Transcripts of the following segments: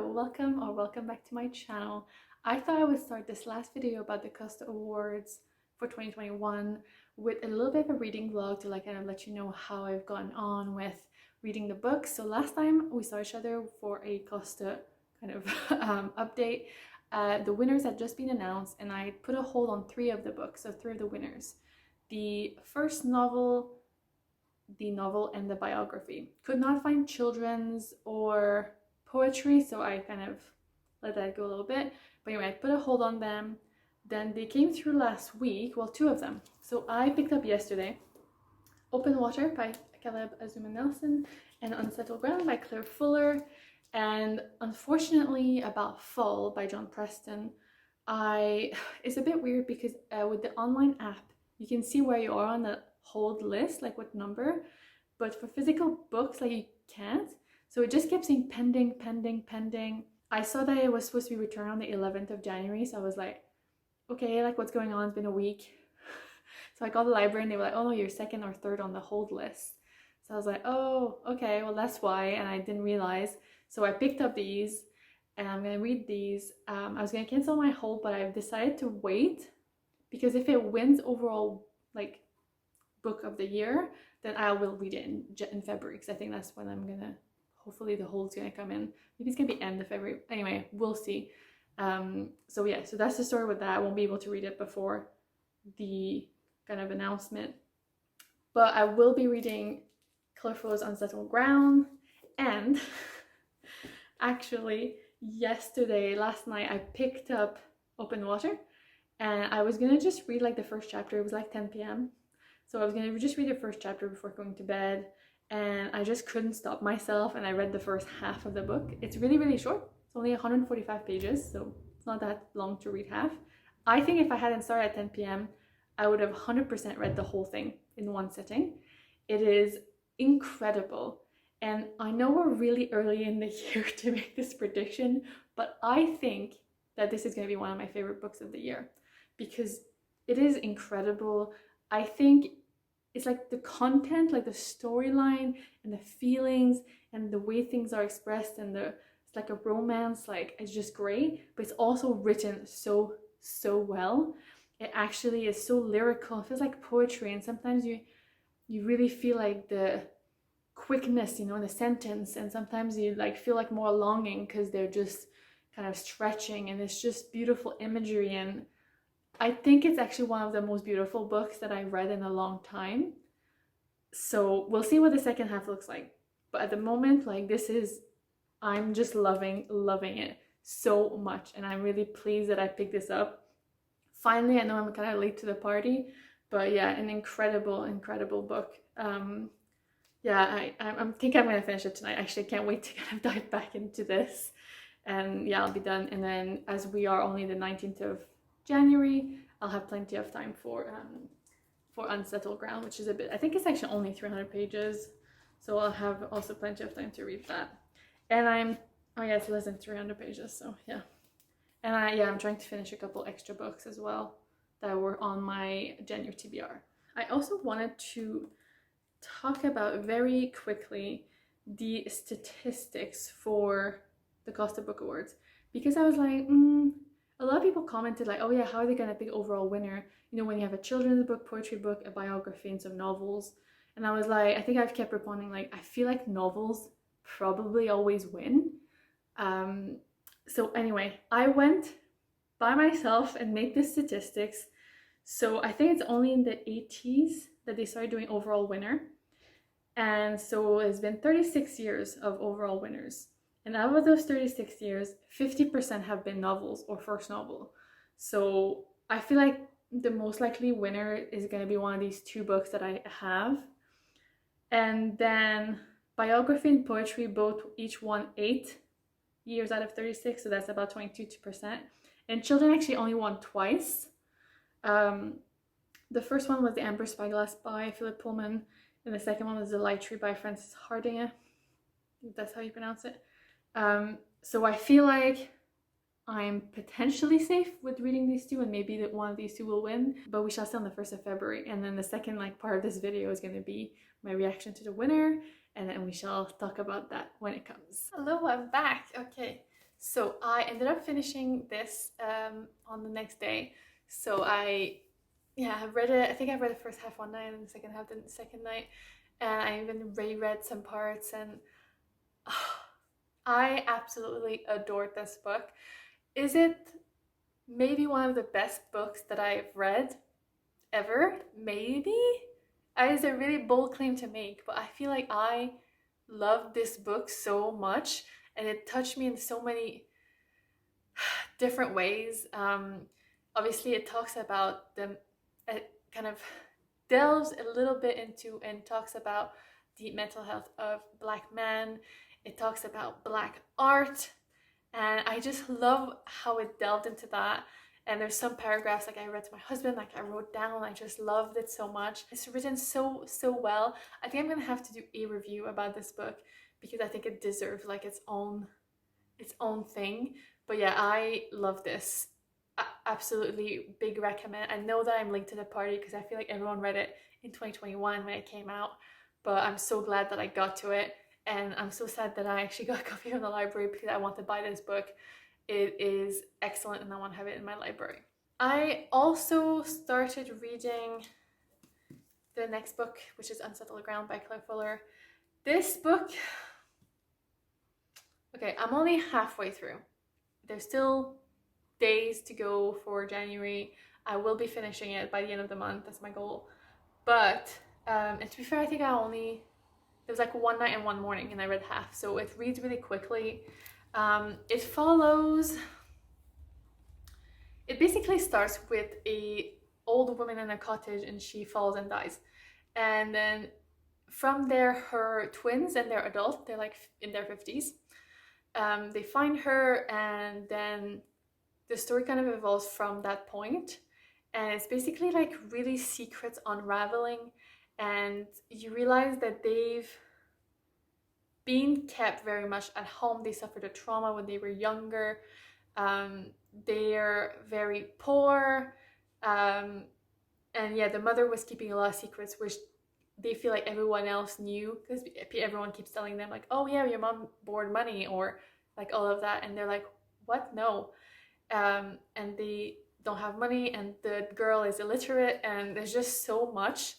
Hello, welcome back to my channel. I thought I would start this last video about the Costa Awards for 2021 with a little bit of a reading vlog to kind of let you know how I've gotten on with reading the books. So last time we saw each other for a Costa kind of update. The winners had just been announced and I put a hold on 3 of the books, so 3 of the winners. The first novel, the novel, and the biography. Could not find children's or poetry, so I kind of let that go a little bit. But anyway, I put a hold on them. Then they came through last week, well, 2 of them. So I picked up yesterday Open Water by Azumah Nelson and Unsettled by Claire Fuller, and unfortunately About Fall by Preston. It's a bit weird because with the online app you can see where you are on the hold list, like what number, but for physical books like you can't. So it just kept saying pending, pending, pending. I saw that it was supposed to be returned on the 11th of January, so I was like, okay, like what's going on? It's been a week. So I called the library and they were like, oh no, you're 2nd or 3rd on the hold list. So I was like, oh, okay, well that's why, and I didn't realize. So I picked up these and I'm gonna read these. I was gonna cancel my hold, but I've decided to wait because if it wins overall like book of the year, then I will read it in February, because I think that's when I'm gonna, hopefully the hold's gonna come in. Maybe it's gonna be end of February. Anyway, we'll see. So yeah, so that's the story with that. I won't be able to read it before the kind of announcement, but I will be reading Claire Fuller's Unsettled Ground. And actually last night I picked up Open Water and I was gonna just read like the first chapter. It was like 10 p.m. So I was gonna just read the first chapter before going to bed, and I just couldn't stop myself and I read the first half of the book. It's really, really short. It's only 145 pages, so it's not that long to read half. I think if I hadn't started at 10 p.m., I would have 100% read the whole thing in one sitting. It is incredible. And I know we're really early in the year to make this prediction, but I think that this is going to be one of my favorite books of the year because it is incredible. I think it's like the content, like the storyline and the feelings and the way things are expressed, and it's like a romance, like it's just great, but it's also written so well. It actually is so lyrical. It feels like poetry, and sometimes you really feel like the quickness, in the sentence, and sometimes you like feel like more longing because they're just kind of stretching, and it's just beautiful imagery. And I think it's actually one of the most beautiful books that I've read in a long time. So we'll see what the second half looks like. But at the moment, like I'm just loving it so much. And I'm really pleased that I picked this up. Finally, I know I'm kind of late to the party, but yeah, an incredible book. Yeah, I think I'm gonna finish it tonight. Actually, I can't wait to kind of dive back into this. And yeah, I'll be done. And then as we are only the 19th of January, I'll have plenty of time for Unsettled Ground, which is I think it's actually only 300 pages, so I'll have also plenty of time to read that. And oh yeah, it's less than 300 pages, so yeah. And I'm trying to finish a couple extra books as well that were on my January TBR. I also wanted to talk about very quickly the statistics for the Costa Book Awards, because I was like, a lot of people commented like, oh yeah, how are they gonna pick overall winner? When you have a children's book, poetry book, a biography, and some novels. And I was like, I think I've kept responding like, I feel like novels probably always win. So anyway, I went by myself and made the statistics. So I think it's only in the 80s that they started doing overall winner. And so it's been 36 years of overall winners. And out of those 36 years, 50% have been novels or first novel. So I feel like the most likely winner is going to be one of these 2 books that I have. And then biography and poetry both each won 8 years out of 36, so that's about 22%. And children actually only won twice. The first one was The Amber Spyglass by Philip Pullman, and the second one was The Light Tree by Frances Hardinge, if that's how you pronounce it. So I feel like I'm potentially safe with reading these 2, and maybe that one of these 2 will win, but we shall see on the 1st of February. And then the second part of this video is going to be my reaction to the winner, and then we shall talk about that when it comes. Hello, I'm back. Okay, So I ended up finishing this on the next day. So I read it. I think I read the first half one night and the second half the second night. And I even reread some parts, and I absolutely adored this book. Is it maybe one of the best books that I've read ever? Maybe? It's a really bold claim to make, but I feel like I loved this book so much and it touched me in so many different ways. Obviously, it talks about it kind of delves a little bit into and talks about the mental health of Black men. It talks about Black art, and I just love how it delved into that. And there's some paragraphs like I read to my husband, like I wrote down. I just loved it so much. It's written so well. I think I'm gonna have to do a review about this book because I think it deserves like its own thing. But yeah, I love this. Absolutely big recommend. I know that I'm late to the party because I feel like everyone read it in 2021 when it came out, but I'm so glad that I got to it, and I'm so sad that I actually got a copy from the library because I want to buy this book. It is excellent and I want to have it in my library. I also started reading the next book, which is Unsettled by Claire Fuller. This book, okay, I'm only halfway through. There's still days to go for January. I will be finishing it by the end of the month. That's my goal. But and to be fair, I think it was like one night and one morning and I read half, so it reads really quickly. It basically starts with a old woman in a cottage and she falls and dies, and then from there her twins, and they're adult, they're like in their 50s, they find her, and then the story kind of evolves from that point, and it's basically like really secrets unraveling, and you realize that they've been kept very much at home. They suffered a trauma when they were younger. They're very poor, and yeah, the mother was keeping a lot of secrets, which they feel like everyone else knew because everyone keeps telling them like, oh yeah, your mom borrowed money or like all of that, and they're like, what? No. And they don't have money, and the girl is illiterate, and there's just so much.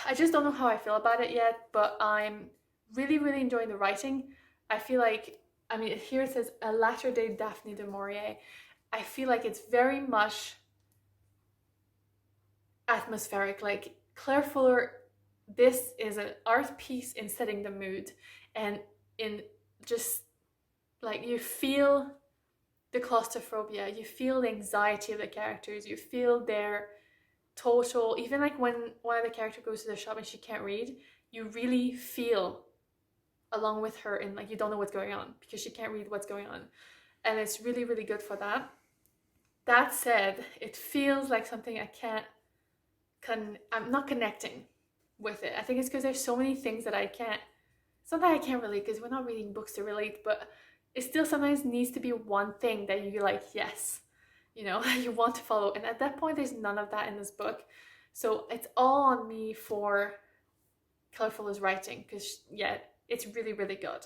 I just don't know how I feel about it yet, but I'm really enjoying the writing. I feel like, I mean, here it says a latter day Daphne du Maurier. I feel like it's very much atmospheric. Like Claire Fuller, this is an art piece in setting the mood, and in just like you feel the claustrophobia, you feel the anxiety of the characters, you feel their total, even like when one of the characters goes to the shop and she can't read, you really feel along with her, and like you don't know what's going on because she can't read what's going on, and it's really good for that. That said, it feels like something I'm not connecting with it. I think it's because there's so many things that sometimes I can't relate because we're not reading books to relate, but it still sometimes needs to be one thing that you're like, yes, you know, you want to follow. And at that point, there's none of that in this book. So it's all on me for Claire Fuller's writing because, yeah, it's really good.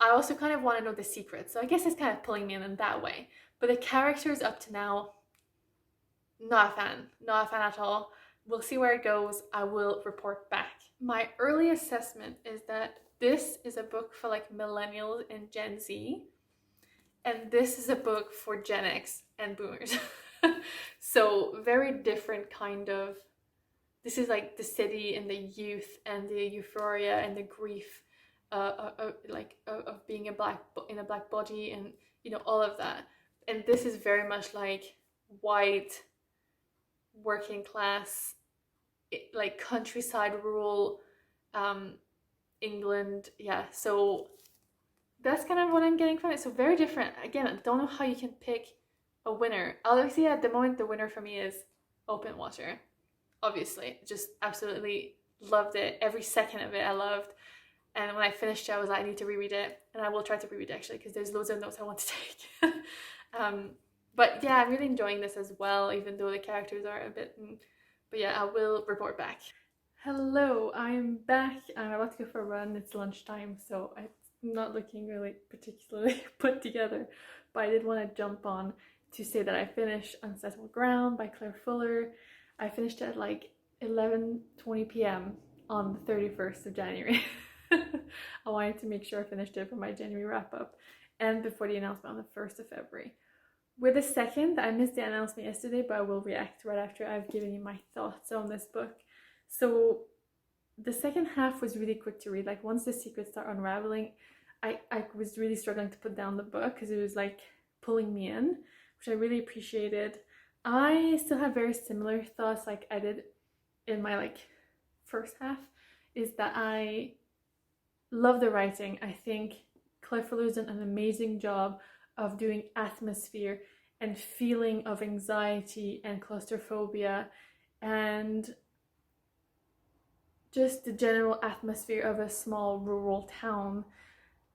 I also kind of want to know the secrets. So I guess it's kind of pulling me in that way. But the characters up to now, not a fan at all. We'll see where it goes. I will report back. My early assessment is that this is a book for like millennials and Gen Z, and this is a book for Gen X and boomers. So very different kind of, this is like the city and the youth and the euphoria and the grief of being in a black body, and you know, all of that. And this is very much like white working class, like countryside rural England. Yeah, so that's kind of what I'm getting from it. So very different. Again, I don't know how you can pick a winner. Obviously at the moment the winner for me is Open Water. Obviously, just absolutely loved it. Every second of it I loved. And when I finished it, I was like, I need to reread it, and I will try to reread it actually because there's loads of notes I want to take. But yeah, I'm really enjoying this as well, even though the characters are a bit. But yeah, I will report back. Hello, I'm back. I'm about to go for a run. It's lunchtime, so not looking really particularly put together, but I did want to jump on to say that I finished Unsettled Ground by Claire Fuller. I finished at like 11:20 p.m. on the 31st of January. I wanted to make sure I finished it for my January wrap up and before the announcement on the 1st of February. With the second, I missed the announcement yesterday, but I will react right after I've given you my thoughts on this book. So the second half was really quick to read. Like once the secrets start unraveling, I was really struggling to put down the book because it was like pulling me in, which I really appreciated. I still have very similar thoughts like I did in my like first half, is that I love the writing. I think Claire Fuller's done an amazing job of doing atmosphere and feeling of anxiety and claustrophobia and just the general atmosphere of a small rural town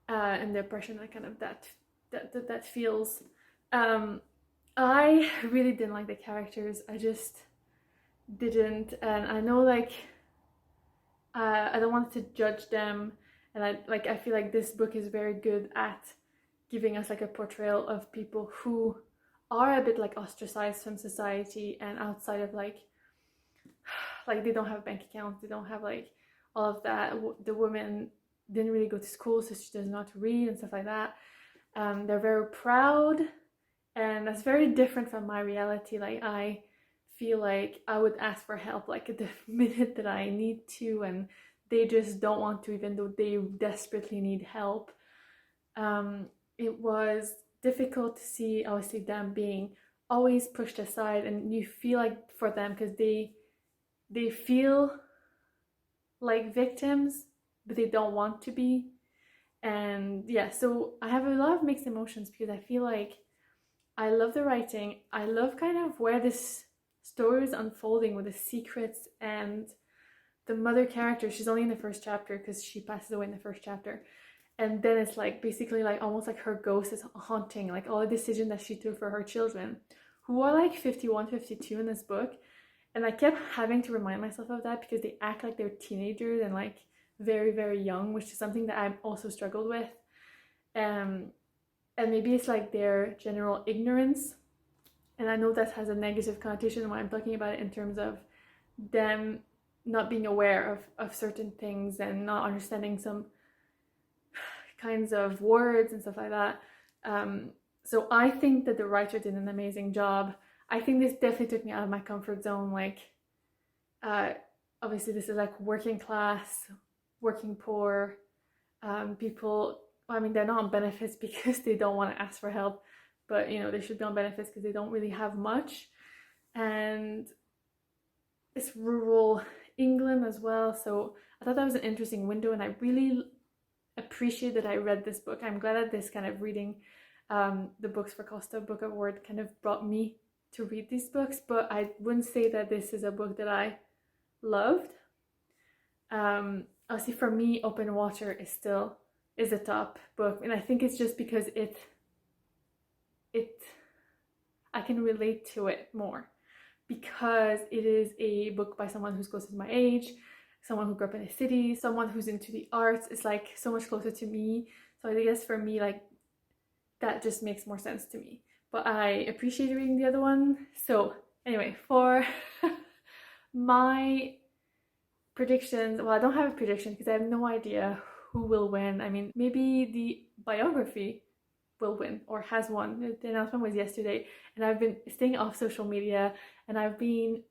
and the oppression that kind of that feels. I really didn't like the characters. I just didn't, and I know like I don't want to judge them, and I feel like this book is very good at giving us like a portrayal of people who are a bit like ostracized from society and outside of like they don't have bank accounts, they don't have like all of that. The woman didn't really go to school, so she doesn't know how to read and stuff like that. They're very proud, and that's very different from my reality. Like I feel like I would ask for help like at the minute that I need to, and they just don't want to, even though they desperately need help. It was difficult to see obviously them being always pushed aside, and you feel like for them because they feel like victims but they don't want to be. And yeah, so I have a lot of mixed emotions because I feel like I love the writing, I love kind of where this story is unfolding with the secrets, and the mother character, she's only in the first chapter because she passes away in the first chapter, and then it's like basically like almost like her ghost is haunting like all the decisions that she took for her children, who are like 51, 52 in this book. And I kept having to remind myself of that because they act like they're teenagers and like very, very young, which is something that I've also struggled with. And maybe it's like their general ignorance. And I know that has a negative connotation when I'm talking about it in terms of them not being aware of certain things and not understanding some kinds of words and stuff like that. So I think that the writer did an amazing job. I think this definitely took me out of my comfort zone. Like, obviously this is like working class, working poor, people, I mean, they're not on benefits because they don't want to ask for help, but you know, they should be on benefits because they don't really have much. And it's rural England as well. So I thought that was an interesting window, and I really appreciate that I read this book. I'm glad that this kind of reading the books for Costa Book Award kind of brought me to read these books, but I wouldn't say that this is a book that I loved. Obviously for me, Open Water is a top book, and I think it's just because I can relate to it more because it is a book by someone who's close to my age, someone who grew up in a city, someone who's into the arts. It's like so much closer to me, so I guess for me like that just makes more sense to me. But I appreciate reading the other one. So anyway, for my predictions, well, I don't have a prediction because I have no idea who will win. I mean, maybe the biography will win or has won. The announcement was yesterday, and I've been staying off social media, and I've been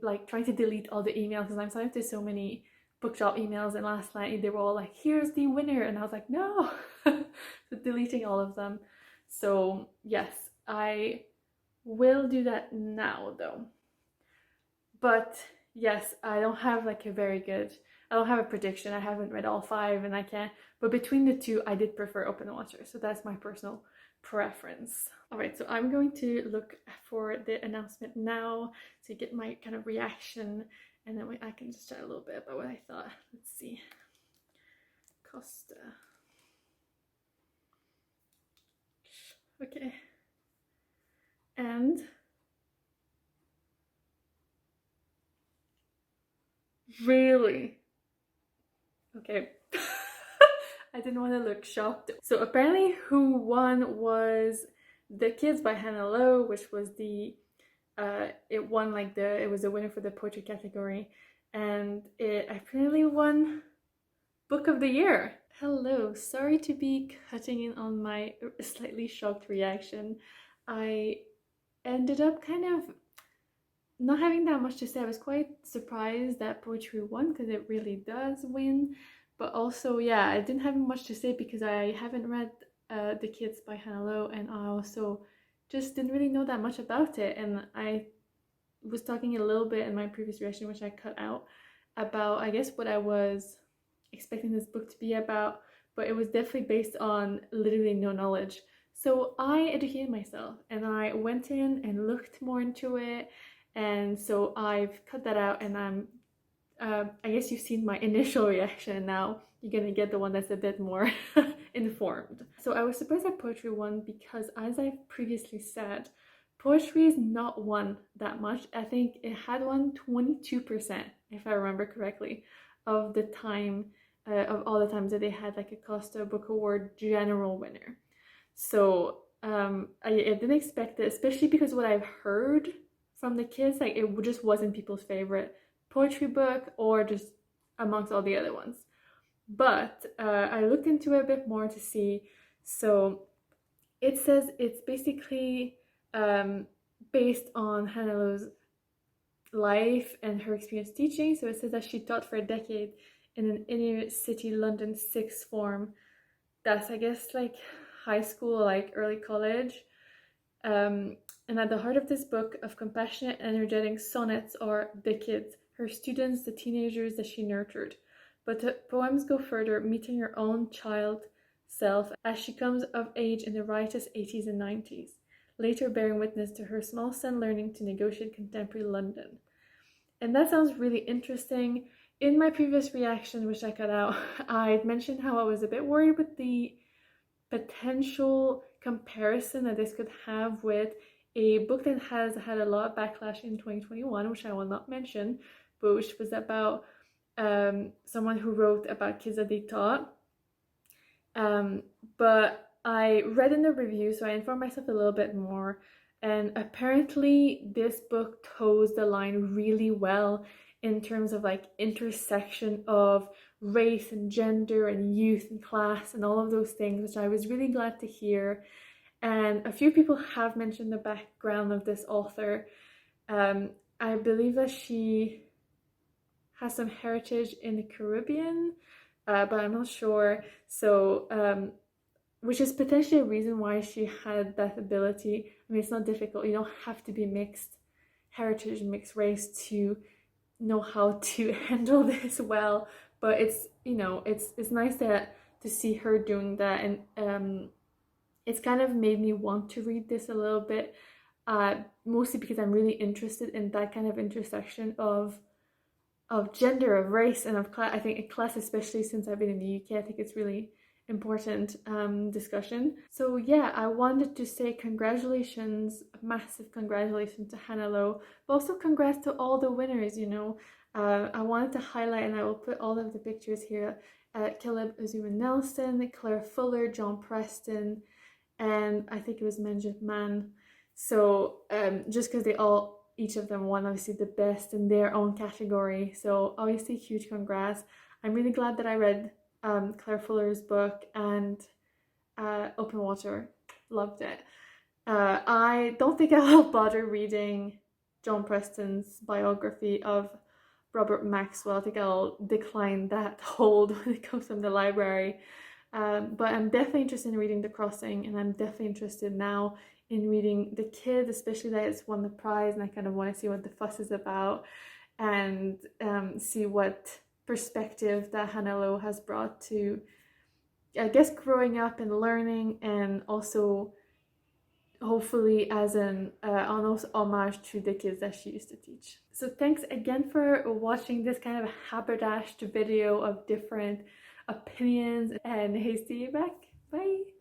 like trying to delete all the emails because I'm signed up to so many bookshop emails, and last night they were all like, here's the winner, and I was like, no. So deleting all of them. So yes, I will do that now though. But yes, I don't have like I don't have a prediction. I haven't read all 5 and I can't, but between the two, I did prefer Open Water. So that's my personal preference. All right, so I'm going to look for the announcement now to get my kind of reaction, and then I can just chat a little bit about what I thought. Let's see. Costa. Okay. And really, okay. I didn't want to look shocked. So apparently who won was The Kids by Hannah Lowe, which was the it won like it was a winner for the poetry category, and it apparently won Book of the Year. Hello, sorry to be cutting in on my slightly shocked reaction. I ended up kind of not having that much to say. I was quite surprised that poetry won because it really does win, but also, yeah, I didn't have much to say because I haven't read The Kids by Hannah Lowe, and I also just didn't really know that much about it. And I was talking a little bit in my previous reaction, which I cut out, about I guess what I was expecting this book to be about, but it was definitely based on literally no knowledge. So I educated myself and I went in and looked more into it, and so I've cut that out, and I'm I guess you've seen my initial reaction. Now you're gonna get the one that's a bit more informed. So I was surprised that poetry won because, as I've previously said, poetry is not won that much. I think it had won 22%, if I remember correctly, of the time, of all the times that they had like a Costa Book Award general winner. So I didn't expect it, especially because what I've heard from the kids, like it just wasn't people's favorite poetry book or just amongst all the other ones. But I looked into it a bit more to see. So it says it's basically based on Hannah Lowe's life and her experience teaching. So it says that she taught for a decade in an inner city London sixth form. That's, I guess, like high school, like early college. And at the heart of this book of compassionate, energetic sonnets are the kids, her students, the teenagers that she nurtured. But the poems go further, meeting her own child self as she comes of age in the riotous 80s and 90s, later bearing witness to her small son learning to negotiate contemporary London. And that sounds really interesting. In my previous reaction, which I cut out, I'd mentioned how I was a bit worried with the potential comparison that this could have with a book that has had a lot of backlash in 2021, which I will not mention, but which was about someone who wrote about kids that they taught. But I read in the review, so I informed myself a little bit more, and apparently this book toes the line really well in terms of like intersection of race and gender and youth and class and all of those things, which I was really glad to hear. And a few people have mentioned the background of this author. I believe that she has some heritage in the Caribbean, but I'm not sure. So, which is potentially a reason why she had that ability. I mean, it's not difficult. You don't have to be mixed heritage and mixed race to know how to handle this well. But it's, you know, it's nice to see her doing that, and it's kind of made me want to read this a little bit, mostly because I'm really interested in that kind of intersection of gender, of race, and of class. I think in class, especially since I've been in the UK, I think it's really important discussion. So yeah, I wanted to say congratulations, massive congratulations to Hannah Lowe, but also congrats to all the winners, you know. I wanted to highlight, and I will put all of the pictures here, Caleb Azumah Nelson, Claire Fuller, John Preston, and I think it was Mann. So just because each of them won obviously the best in their own category, so obviously huge congrats. I'm really glad that I read Claire Fuller's book, and Open Water, loved it. I don't think I'll bother reading John Preston's biography of Robert Maxwell. I think I'll decline that hold when it comes from the library. But I'm definitely interested in reading The Crossing, and I'm definitely interested now in reading The Kid, especially that it's won the prize, and I kind of want to see what the fuss is about, and see what perspective that Hannah Lowe has brought to, I guess, growing up and learning, and also hopefully as an almost homage to the kids that she used to teach. So thanks again for watching this kind of haberdashed video of different opinions, and hey, see you back. Bye.